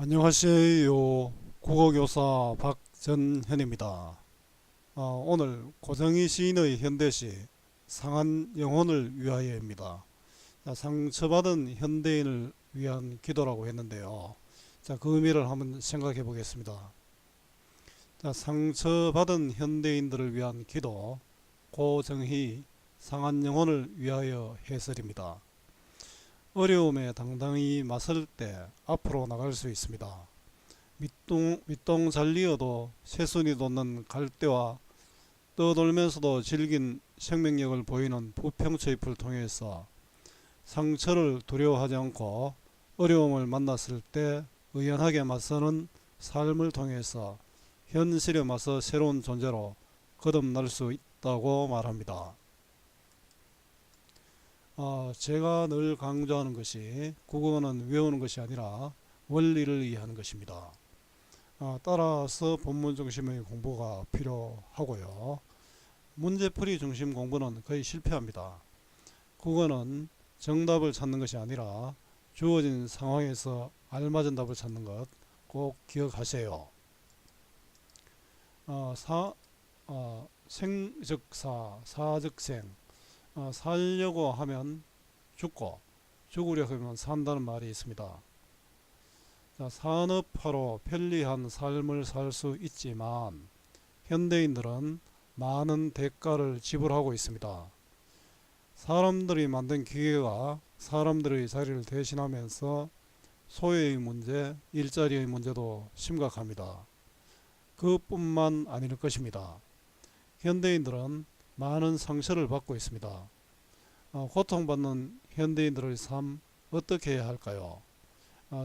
안녕하세요. 국어교사 박전현입니다. 오늘 고정희 시인의 현대시 상한 영혼을 위하여입니다. 상처받은 현대인을 위한 기도라고 했는데요. 그 의미를 한번 생각해 보겠습니다. 상처받은 현대인들을 위한 기도, 고정희 상한 영혼을 위하여 해설입니다. 어려움에 당당히 맞설 때 앞으로 나갈 수 있습니다. 밑동 잘리어도 새순이 돋는 갈대와 떠돌면서도 질긴 생명력을 보이는 부평초잎을 통해서 상처를 두려워하지 않고 어려움을 만났을 때 의연하게 맞서는 삶을 통해서 현실에 맞서 새로운 존재로 거듭날 수 있다고 말합니다. 제가 늘 강조하는 것이 국어는 외우는 것이 아니라 원리를 이해하는 것입니다. 따라서 본문 중심의 공부가 필요하고요. 문제풀이 중심 공부는 거의 실패합니다. 국어는 정답을 찾는 것이 아니라 주어진 상황에서 알맞은 답을 찾는 것 꼭 기억하세요. 생즉사, 사즉생. 살려고 하면 죽고 죽으려 하면 산다는 말이 있습니다. 산업화로 편리한 삶을 살 수 있지만 현대인들은 많은 대가를 지불하고 있습니다. 사람들이 만든 기계가 사람들의 자리를 대신하면서 소외의 문제, 일자리의 문제도 심각합니다. 그뿐만 아닐 것입니다. 현대인들은 많은 상처를 받고 있습니다. 고통받는 현대인들의 삶 어떻게 해야 할까요?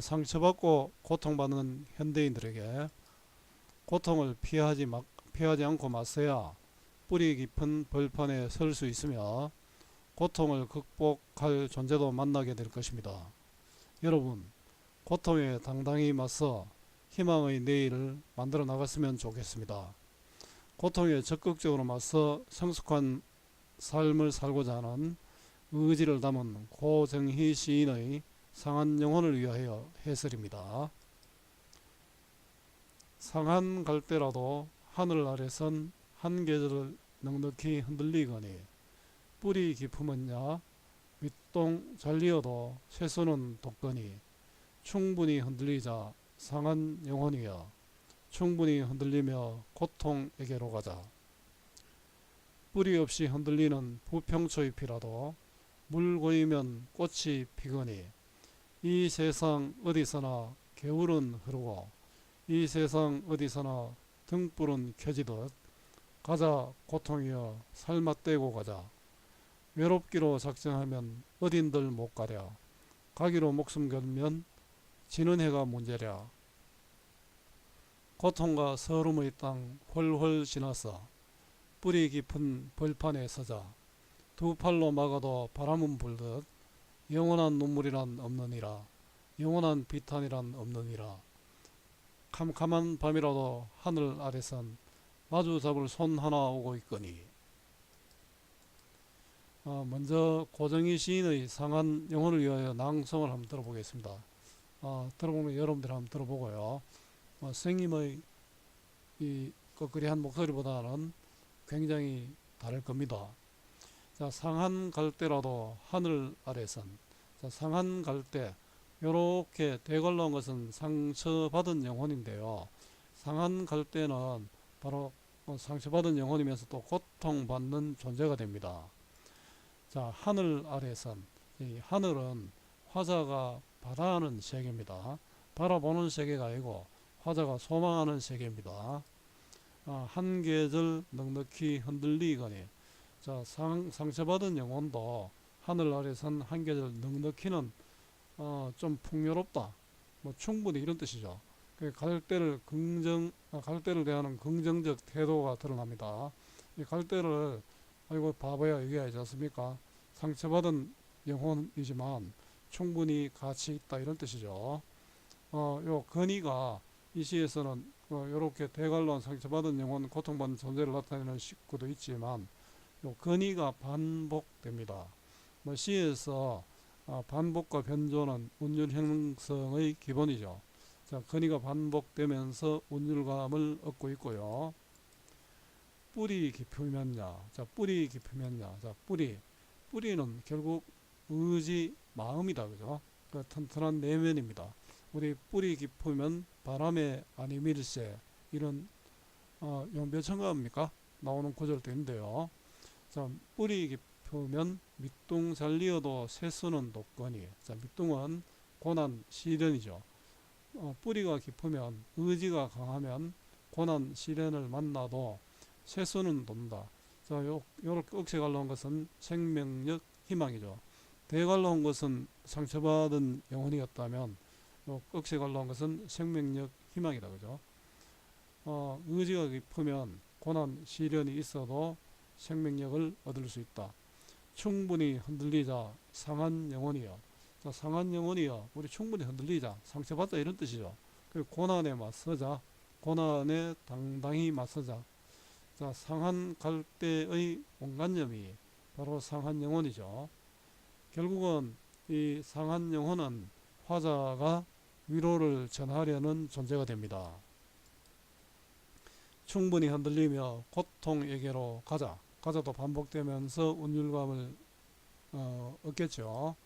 상처받고 고통받는 현대인들에게 고통을 피하지 않고 맞서야 뿌리 깊은 벌판에 설 수 있으며 고통을 극복할 존재도 만나게 될 것입니다. 여러분, 고통에 당당히 맞서 희망의 내일을 만들어 나갔으면 좋겠습니다. 고통에 적극적으로 맞서 성숙한 삶을 살고자 하는 의지를 담은 고정희 시인의 상한 영혼을 위하여 해설입니다. 상한 갈대라도 하늘 아래선 한 계절을 넉넉히 흔들리거니 뿌리 깊으면야 밑동 잘리어도 쇠수는 돋거니 충분히 흔들리자 상한 영혼이여 충분히 흔들리며 고통에게로 가자. 뿌리 없이 흔들리는 부평초잎이라도 물 고이면 꽃이 피거니 이 세상 어디서나 겨울은 흐르고 이 세상 어디서나 등불은 켜지듯 가자 고통이여 삶아 떼고 가자. 외롭기로 작정하면 어딘들 못 가랴. 가기로 목숨 걸면 지는 해가 문제랴. 고통과 서름의 땅 훨훨 지나서 뿌리 깊은 벌판에 서자. 두 팔로 막아도 바람은 불듯 영원한 눈물이란 없느니라. 영원한 비탄이란 없느니라. 캄캄한 밤이라도 하늘 아래선 마주 잡을 손 하나 오고 있거니. 먼저 고정희 시인의 상한 영혼을 위하여 낭송을 한번 들어보겠습니다. 들어보면 여러분들 한번 들어보고요. 선생님의 이 거꾸리한 목소리보다는 굉장히 다를 겁니다. 자, 상한 갈대라도 하늘 아래선. 자, 상한 갈대. 요렇게 되걸러온 것은 상처받은 영혼인데요. 상한 갈대는 바로 상처받은 영혼이면서 또 고통받는 존재가 됩니다. 자, 하늘 아래선. 이 하늘은 화자가 바라는 세계입니다. 바라보는 세계가 아니고 화자가 소망하는 세계입니다. 한 계절 넉넉히 흔들리거니. 자, 상처받은 영혼도 하늘 아래선 한 계절 넉넉히는 좀 풍요롭다. 뭐 충분히 이런 뜻이죠. 갈대를 대하는 긍정적 태도가 드러납니다. 이 갈대를 아이고 바보야 얘기하지 않습니까? 상처받은 영혼이지만 충분히 가치 있다 이런 뜻이죠. 요 건의가 이 시에서는 이렇게 대갈로한 상처받은 영혼, 고통받는 존재를 나타내는 식구도 있지만 요 건의가 반복됩니다. 뭐 시에서 반복과 변조는 운율 형성의 기본이죠. 자, 건의가 반복되면서 운율감을 얻고 있고요. 뿌리 깊으면야. 자, 뿌리 깊으면야. 자, 뿌리는 결국 의지, 마음이다. 그죠? 그 튼튼한 내면입니다. 우리 뿌리 깊으면 바람에 안 이밀세. 이런, 요 몇 천가입니까? 나오는 구절도 있는데요. 자, 뿌리 깊으면 밑둥 잘 이어도 새수는 돕거니. 자, 밑둥은 고난, 시련이죠. 뿌리가 깊으면, 의지가 강하면 고난, 시련을 만나도 새수는 돕는다. 자, 요렇게 억세갈로 한 것은 생명력, 희망이죠. 대갈로 한 것은 상처받은 영혼이었다면, 요 억세갈로 한 것은 생명력, 희망이다. 그죠? 의지가 깊으면 고난, 시련이 있어도 생명력을 얻을 수 있다. 충분히 흔들리자 상한 영혼이여. 자, 상한 영혼이여. 우리 충분히 흔들리자. 상처받자 이런 뜻이죠. 그리고 고난에 맞서자. 고난에 당당히 맞서자. 자, 상한 갈대의 온간념이 바로 상한 영혼이죠. 결국은 이 상한 영혼은 화자가 위로를 전하려는 존재가 됩니다. 충분히 흔들리며 고통에게로 가자. 가자도 반복되면서 운율감을 얻겠죠.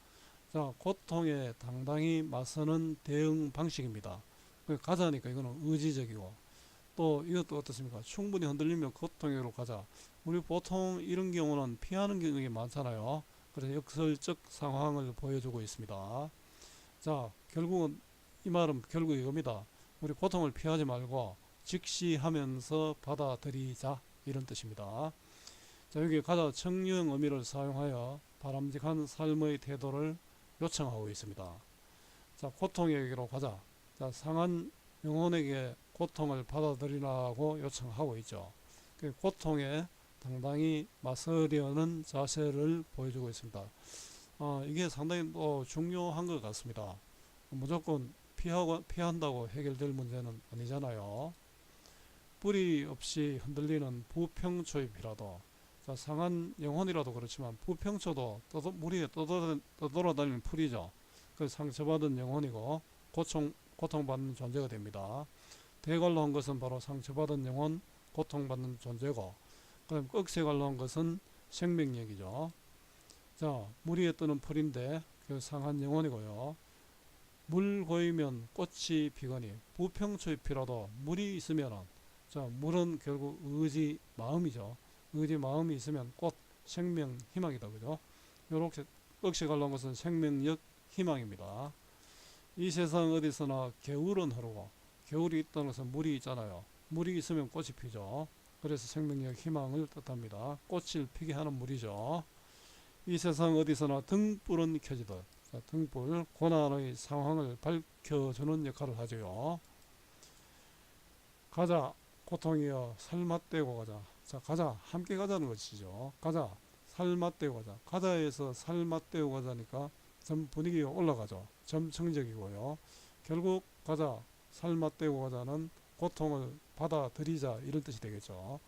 자, 고통에 당당히 맞서는 대응 방식입니다. 가자니까 이거는 의지적이고, 또 이것도 어떻습니까? 충분히 흔들리며 고통에게로 가자. 우리 보통 이런 경우는 피하는 경우가 많잖아요. 그래서 역설적 상황을 보여주고 있습니다. 자, 결국은 이 말은 결국 이겁니다. 우리 고통을 피하지 말고 직시하면서 받아들이자 이런 뜻입니다. 자, 여기 가자 청유형 의미를 사용하여 바람직한 삶의 태도를 요청하고 있습니다. 자, 고통에게로 가자. 자, 상한 영혼에게 고통을 받아들이라고 요청하고 있죠. 고통에 당당히 맞서려는 자세를 보여주고 있습니다. 이게 상당히 또 중요한 것 같습니다. 무조건 피한다고 해결될 문제는 아니잖아요. 뿌리 없이 흔들리는 부평초잎이라도, 자, 상한 영혼이라도 그렇지만 부평초도 무리에 떠돌아다니는 풀이죠. 그 상처받은 영혼이고 고통받는 존재가 됩니다. 대갈로 한 것은 바로 상처받은 영혼, 고통받는 존재고, 그다음 억새갈로 한 것은 생명력이죠. 자, 물 위에 뜨는 풀인데 그 상한 영혼이고요. 물 고이면 꽃이 피거니, 부평초잎이라도 물이 있으면은, 자, 물은 결국 의지, 마음이죠. 의지, 마음이 있으면 꽃, 생명, 희망이다. 그죠? 요렇게 억새갈로 한 것은 생명력, 희망입니다. 이 세상 어디서나 겨울은 흐르고, 겨울이 있다는 것은 물이 있잖아요. 물이 있으면 꽃이 피죠. 그래서 생명력, 희망을 뜻합니다. 꽃을 피게 하는 물이죠. 이 세상 어디서나 등불은 켜지듯, 자, 등불, 고난의 상황을 밝혀주는 역할을 하죠. 가자, 고통이여 살맛대고 가자. 자, 가자, 함께 가자는 것이죠. 가자, 살맛대고 가자. 가자에서 살맛대고 가자니까 점 분위기가 올라가죠. 점층적이고요. 결국 가자, 살맛대고 가자는 고통을 받아들이자 이런 뜻이 되겠죠.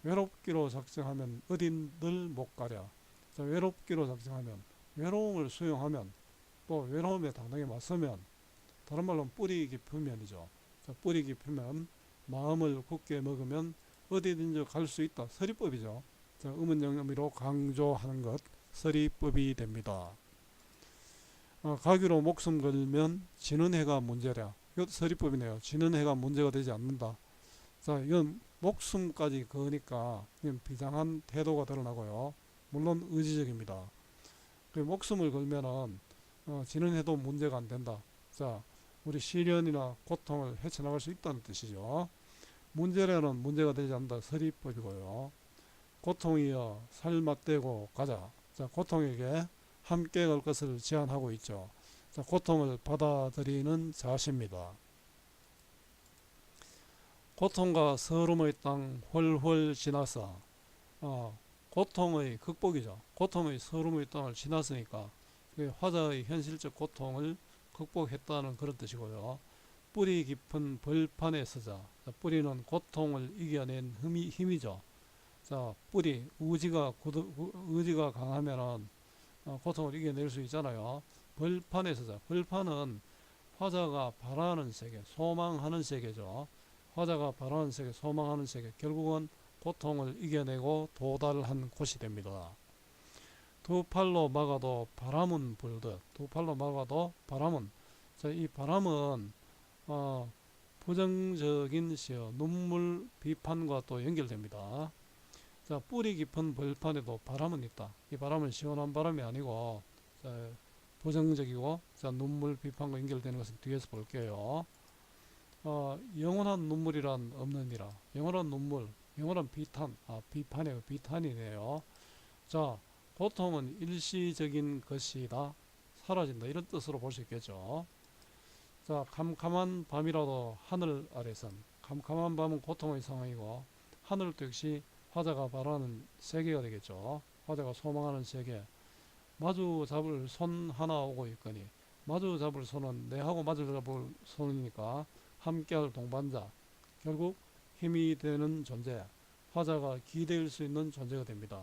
외롭기로 작정하면 어딘들 못 가랴. 자, 외롭기로 작정하면, 외로움을 수용하면, 또 외로움에 당당히 맞서면, 다른 말로 뿌리 깊으면이죠. 자, 뿌리 깊으면, 마음을 굳게 먹으면 어디든지 갈 수 있다. 서리법이죠. 자, 의문형 의미로 강조하는 것, 서리법이 됩니다. 가기로 목숨 걸면 지는 해가 문제랴. 이것도 서리법이네요. 지는 해가 문제가 되지 않는다. 자, 이건 목숨까지 거니까 이건 비장한 태도가 드러나고요. 물론 의지적입니다. 목숨을 걸면은 지는 해도 문제가 안 된다. 자, 우리 시련이나 고통을 헤쳐나갈 수 있다는 뜻이죠. 문제라는 문제가 되지 않는다. 서리법이고요. 고통이여 살맛대고 가자. 자, 고통에게 함께 갈 것을 제안하고 있죠. 자, 고통을 받아들이는 자세입니다. 고통과 서름의 땅 훨훨 지나서, 고통의 극복이죠. 고통의 서름의 땅을 지났으니까 화자의 현실적 고통을 극복했다는 그런 뜻이고요. 뿌리 깊은 벌판에 서자. 자, 뿌리는 고통을 이겨낸 힘이죠. 자, 뿌리, 의지가 강하면은 고통을 이겨낼 수 있잖아요. 벌판에 서자. 벌판은 화자가 바라는 세계, 소망하는 세계죠. 화자가 바라는 세계, 소망하는 세계, 결국은 고통을 이겨내고 도달한 곳이 됩니다. 두 팔로 막아도 바람은 불듯, 두 팔로 막아도 바람은, 자, 이 바람은 부정적인 시어, 눈물 비판과 또 연결됩니다. 자, 뿌리 깊은 벌판에도 바람은 있다. 이 바람은 시원한 바람이 아니고, 자, 부정적이고, 자, 눈물 비판과 연결되는 것은 뒤에서 볼게요. 영원한 눈물이란 없느니라. 영원한 눈물, 영원한 비탄, 비판이에요. 비탄이네요. 자, 고통은 일시적인 것이다. 사라진다. 이런 뜻으로 볼 수 있겠죠. 자, 캄캄한 밤이라도 하늘 아래선. 캄캄한 밤은 고통의 상황이고, 하늘도 역시 화자가 바라는 세계가 되겠죠. 화자가 소망하는 세계. 마주 잡을 손 하나 오고 있거니, 마주 잡을 손은 내하고 마주 잡을 손이니까 함께할 동반자, 결국 힘이 되는 존재, 화자가 기대일 수 있는 존재가 됩니다.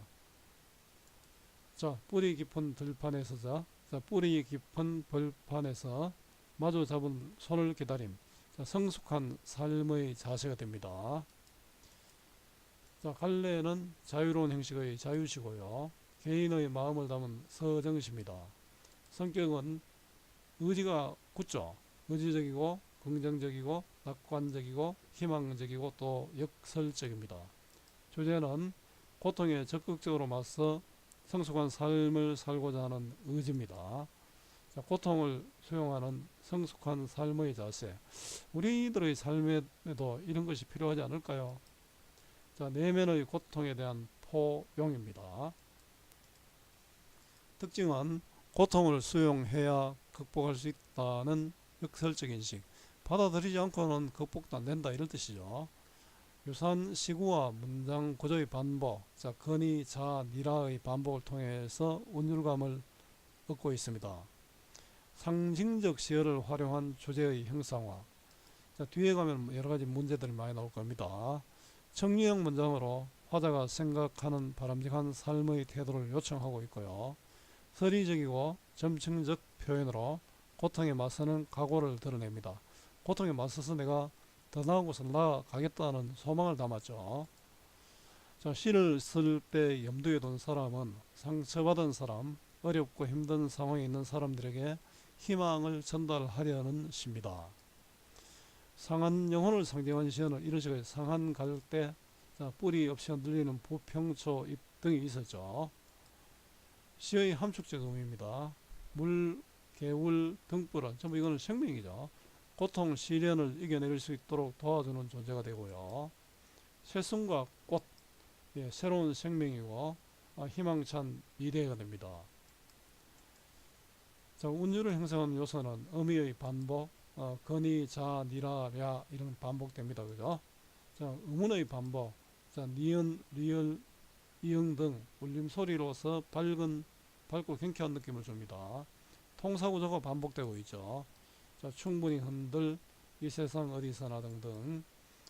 자, 뿌리 깊은 들판에서, 자, 뿌리 깊은 벌판에서 마주 잡은 손을 기다림. 자, 성숙한 삶의 자세가 됩니다. 자, 갈래는 자유로운 형식의 자유시고요. 개인의 마음을 담은 서정시입니다. 성격은 의지가 굳죠. 의지적이고 긍정적이고 낙관적이고 희망적이고 또 역설적입니다. 주제는 고통에 적극적으로 맞서 성숙한 삶을 살고자 하는 의지입니다. 자, 고통을 수용하는 성숙한 삶의 자세. 우리들의 삶에도 이런 것이 필요하지 않을까요? 자, 내면의 고통에 대한 포용입니다. 특징은 고통을 수용해야 극복할 수 있다는 역설적 인식. 받아들이지 않고는 극복도 안 된다, 이런 뜻이죠. 유사한 시구와 문장 구조의 반복, 자, 건의, 자, 니라의 반복을 통해서 운율감을 얻고 있습니다. 상징적 시어를 활용한 주제의 형상화. 자, 뒤에 가면 여러 가지 문제들이 많이 나올 겁니다. 정리형 문장으로 화자가 생각하는 바람직한 삶의 태도를 요청하고 있고요. 서리적이고 점층적 표현으로 고통에 맞서는 각오를 드러냅니다. 고통에 맞서서 내가 더 나은 곳을 나아가겠다는 소망을 담았죠. 자, 시를 쓸 때 염두에 둔 사람은 상처받은 사람, 어렵고 힘든 상황에 있는 사람들에게 희망을 전달하려는 시입니다. 상한 영혼을 상징한 시에는 이런 식의 상한 갈대, 뿌리 없이 흔들리는 부평초 잎 등이 있었죠. 시의 함축적 의미입니다. 물, 개울, 등불은 전부 이거는 생명이죠. 고통, 시련을 이겨낼 수 있도록 도와주는 존재가 되고요. 새순과 꽃, 예, 새로운 생명이고 희망찬 미래가 됩니다. 자, 운율을 형성하는 요소는 의미의 반복, 건의, 자, 니라, 야 이런 반복됩니다. 그죠? 자, 의문의 반복, 자, 니은, 리을, 이응 등 울림 소리로서 밝고 경쾌한 느낌을 줍니다. 통사구조가 반복되고 있죠. 자, 충분히 흔들, 이 세상 어디서나 등등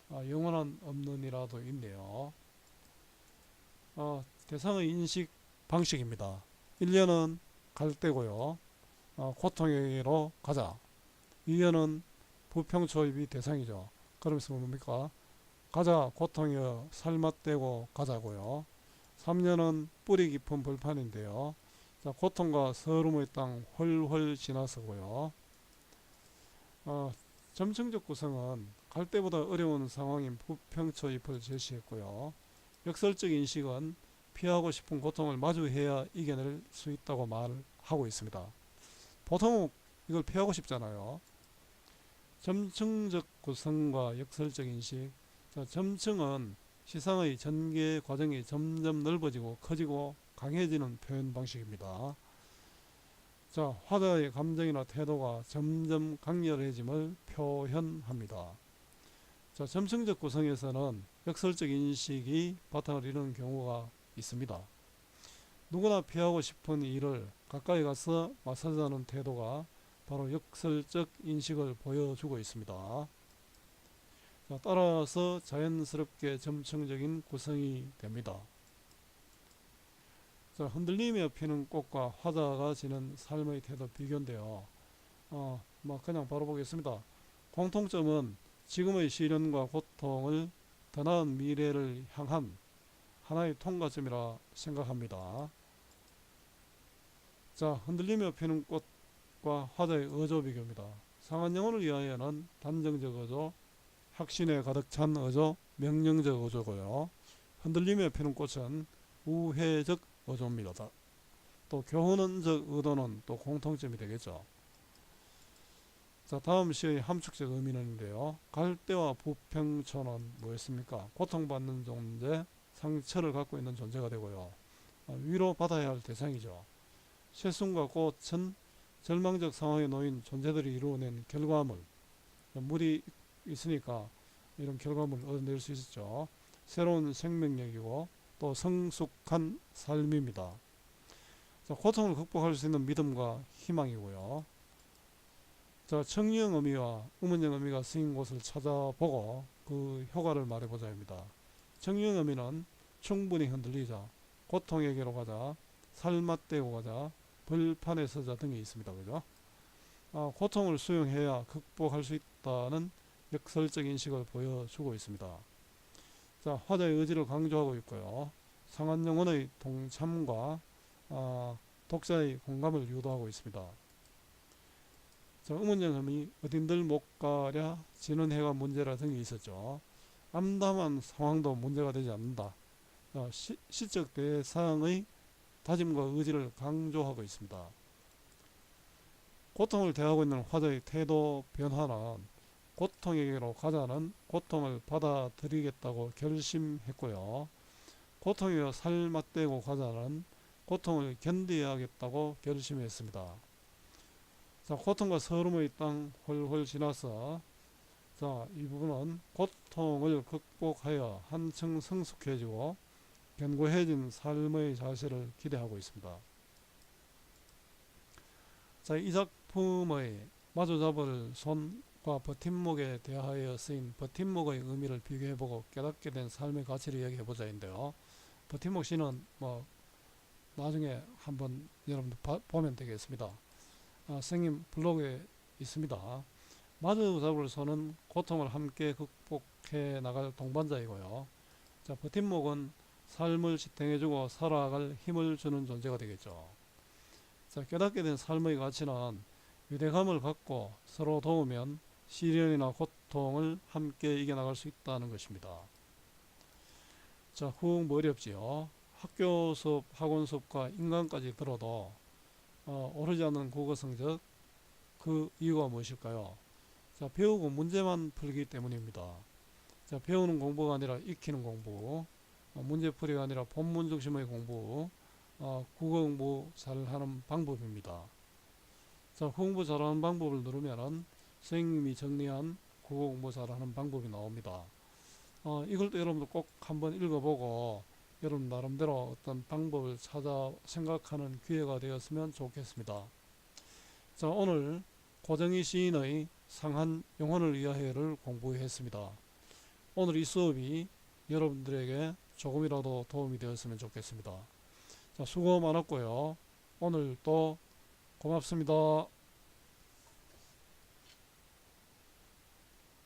영원한 없는이라도 있네요. 대상의 인식 방식입니다. 1년은 갈대고요. 고통으로 가자. 2년은 부평초입이 대상이죠. 그러면서 뭡니까? 가자 고통이여 살맛대고 가자고요. 3년은 뿌리 깊은 벌판인데요. 자, 고통과 서름의 땅 훨훨 지나서고요. 점층적 구성은 갈대보다 어려운 상황인 부평초입을 제시했고요. 역설적 인식은 피하고 싶은 고통을 마주해야 이겨낼 수 있다고 말하고 있습니다. 보통 이걸 피하고 싶잖아요. 점층적 구성과 역설적 인식. 자, 점층은 시상의 전개 과정이 점점 넓어지고 커지고 강해지는 표현 방식입니다. 자, 화자의 감정이나 태도가 점점 강렬해짐을 표현합니다. 자, 점층적 구성에서는 역설적 인식이 바탕을 이루는 경우가 있습니다. 누구나 피하고 싶은 일을 가까이 가서 맞서자는 태도가 바로 역설적 인식을 보여주고 있습니다. 자, 따라서 자연스럽게 점층적인 구성이 됩니다. 자, 흔들리며 피는 꽃과 화자가 지는 삶의 태도 비교인데요. 그냥 바로 보겠습니다. 공통점은 지금의 시련과 고통을 더 나은 미래를 향한 하나의 통과점이라 생각합니다. 자, 흔들리며 피는 꽃과 화자의 어조 비교입니다. 상한 영혼을 위하여는 단정적 어조, 확신에 가득 찬 어조, 명령적 어조고요. 흔들리며 피는 꽃은 우회적 어조입니다. 또 교훈적 의도는 또 공통점이 되겠죠. 자, 다음 시의 함축적 의미는인데요. 갈대와 부평초는 뭐였습니까? 고통받는 존재, 상처를 갖고 있는 존재가 되고요. 위로받아야 할 대상이죠. 새순과 꽃은 절망적 상황에 놓인 존재들이 이루어낸 결과물, 물이 있으니까 이런 결과물을 얻어낼 수 있었죠. 새로운 생명력이고 또 성숙한 삶입니다. 자, 고통을 극복할 수 있는 믿음과 희망이고요. 자, 청유형 의미와 음운형 의미가 쓰인 곳을 찾아보고 그 효과를 말해보자입니다. 청유형 의미는 충분히 흔들리자, 고통에게로 가자, 살맛대고 가자, 벌판에 서자 등이 있습니다. 그죠? 고통을 수용해야 극복할 수 있다는 역설적 인식을 보여주고 있습니다. 자, 화자의 의지를 강조하고 있고요. 상한 영혼의 동참과 독자의 공감을 유도하고 있습니다. 자, 음운형 의미 어딘들 못 가랴 지는 해가 문제라 등이 있었죠. 암담한 상황도 문제가 되지 않는다. 시적 대상의 다짐과 의지를 강조하고 있습니다. 고통을 대하고 있는 화자의 태도 변화는 고통에게로 가자는 고통을 받아들이겠다고 결심했고요. 고통에 살맞대고 가자는 고통을 견디야겠다고 결심했습니다. 자, 고통과 서름의 땅 홀홀 지나서 자, 이 부분은 고통을 극복하여 한층 성숙해지고 견고해진 삶의 자세를 기대하고 있습니다. 자, 이 작품의 마주잡을 손과 버팀목에 대하여 쓰인 버팀목의 의미를 비교해보고 깨닫게 된 삶의 가치를 이야기해보자인데요. 버팀목 시는 나중에 한번 여러분들 보면 되겠습니다. 선생님 블로그에 있습니다. 마주잡을 손은 고통을 함께 극복해 나갈 동반자이고요. 자, 버팀목은 삶을 지탱해주고 살아갈 힘을 주는 존재가 되겠죠. 자, 깨닫게 된 삶의 가치는 유대감을 갖고 서로 도우면 시련이나 고통을 함께 이겨나갈 수 있다는 것입니다. 자, 후 어렵지요. 학교 수업, 학원 수업과 인간까지 들어도 오르지 않는 국어 성적, 그 이유가 무엇일까요? 자, 배우고 문제만 풀기 때문입니다. 자, 배우는 공부가 아니라 익히는 공부, 문제풀이가 아니라 본문 중심의 공부, 국어 공부 잘하는 방법입니다. 자, 공부 잘하는 방법을 누르면은 선생님이 정리한 국어 공부 잘하는 방법이 나옵니다. 이걸 또 여러분도 꼭 한번 읽어보고 여러분 나름대로 어떤 방법을 찾아 생각하는 기회가 되었으면 좋겠습니다. 자, 오늘 고정희 시인의 상한 영혼을 위하여를 공부했습니다. 오늘 이 수업이 여러분들에게 조금이라도 도움이 되었으면 좋겠습니다. 자, 수고 많았고요. 오늘 또 고맙습니다.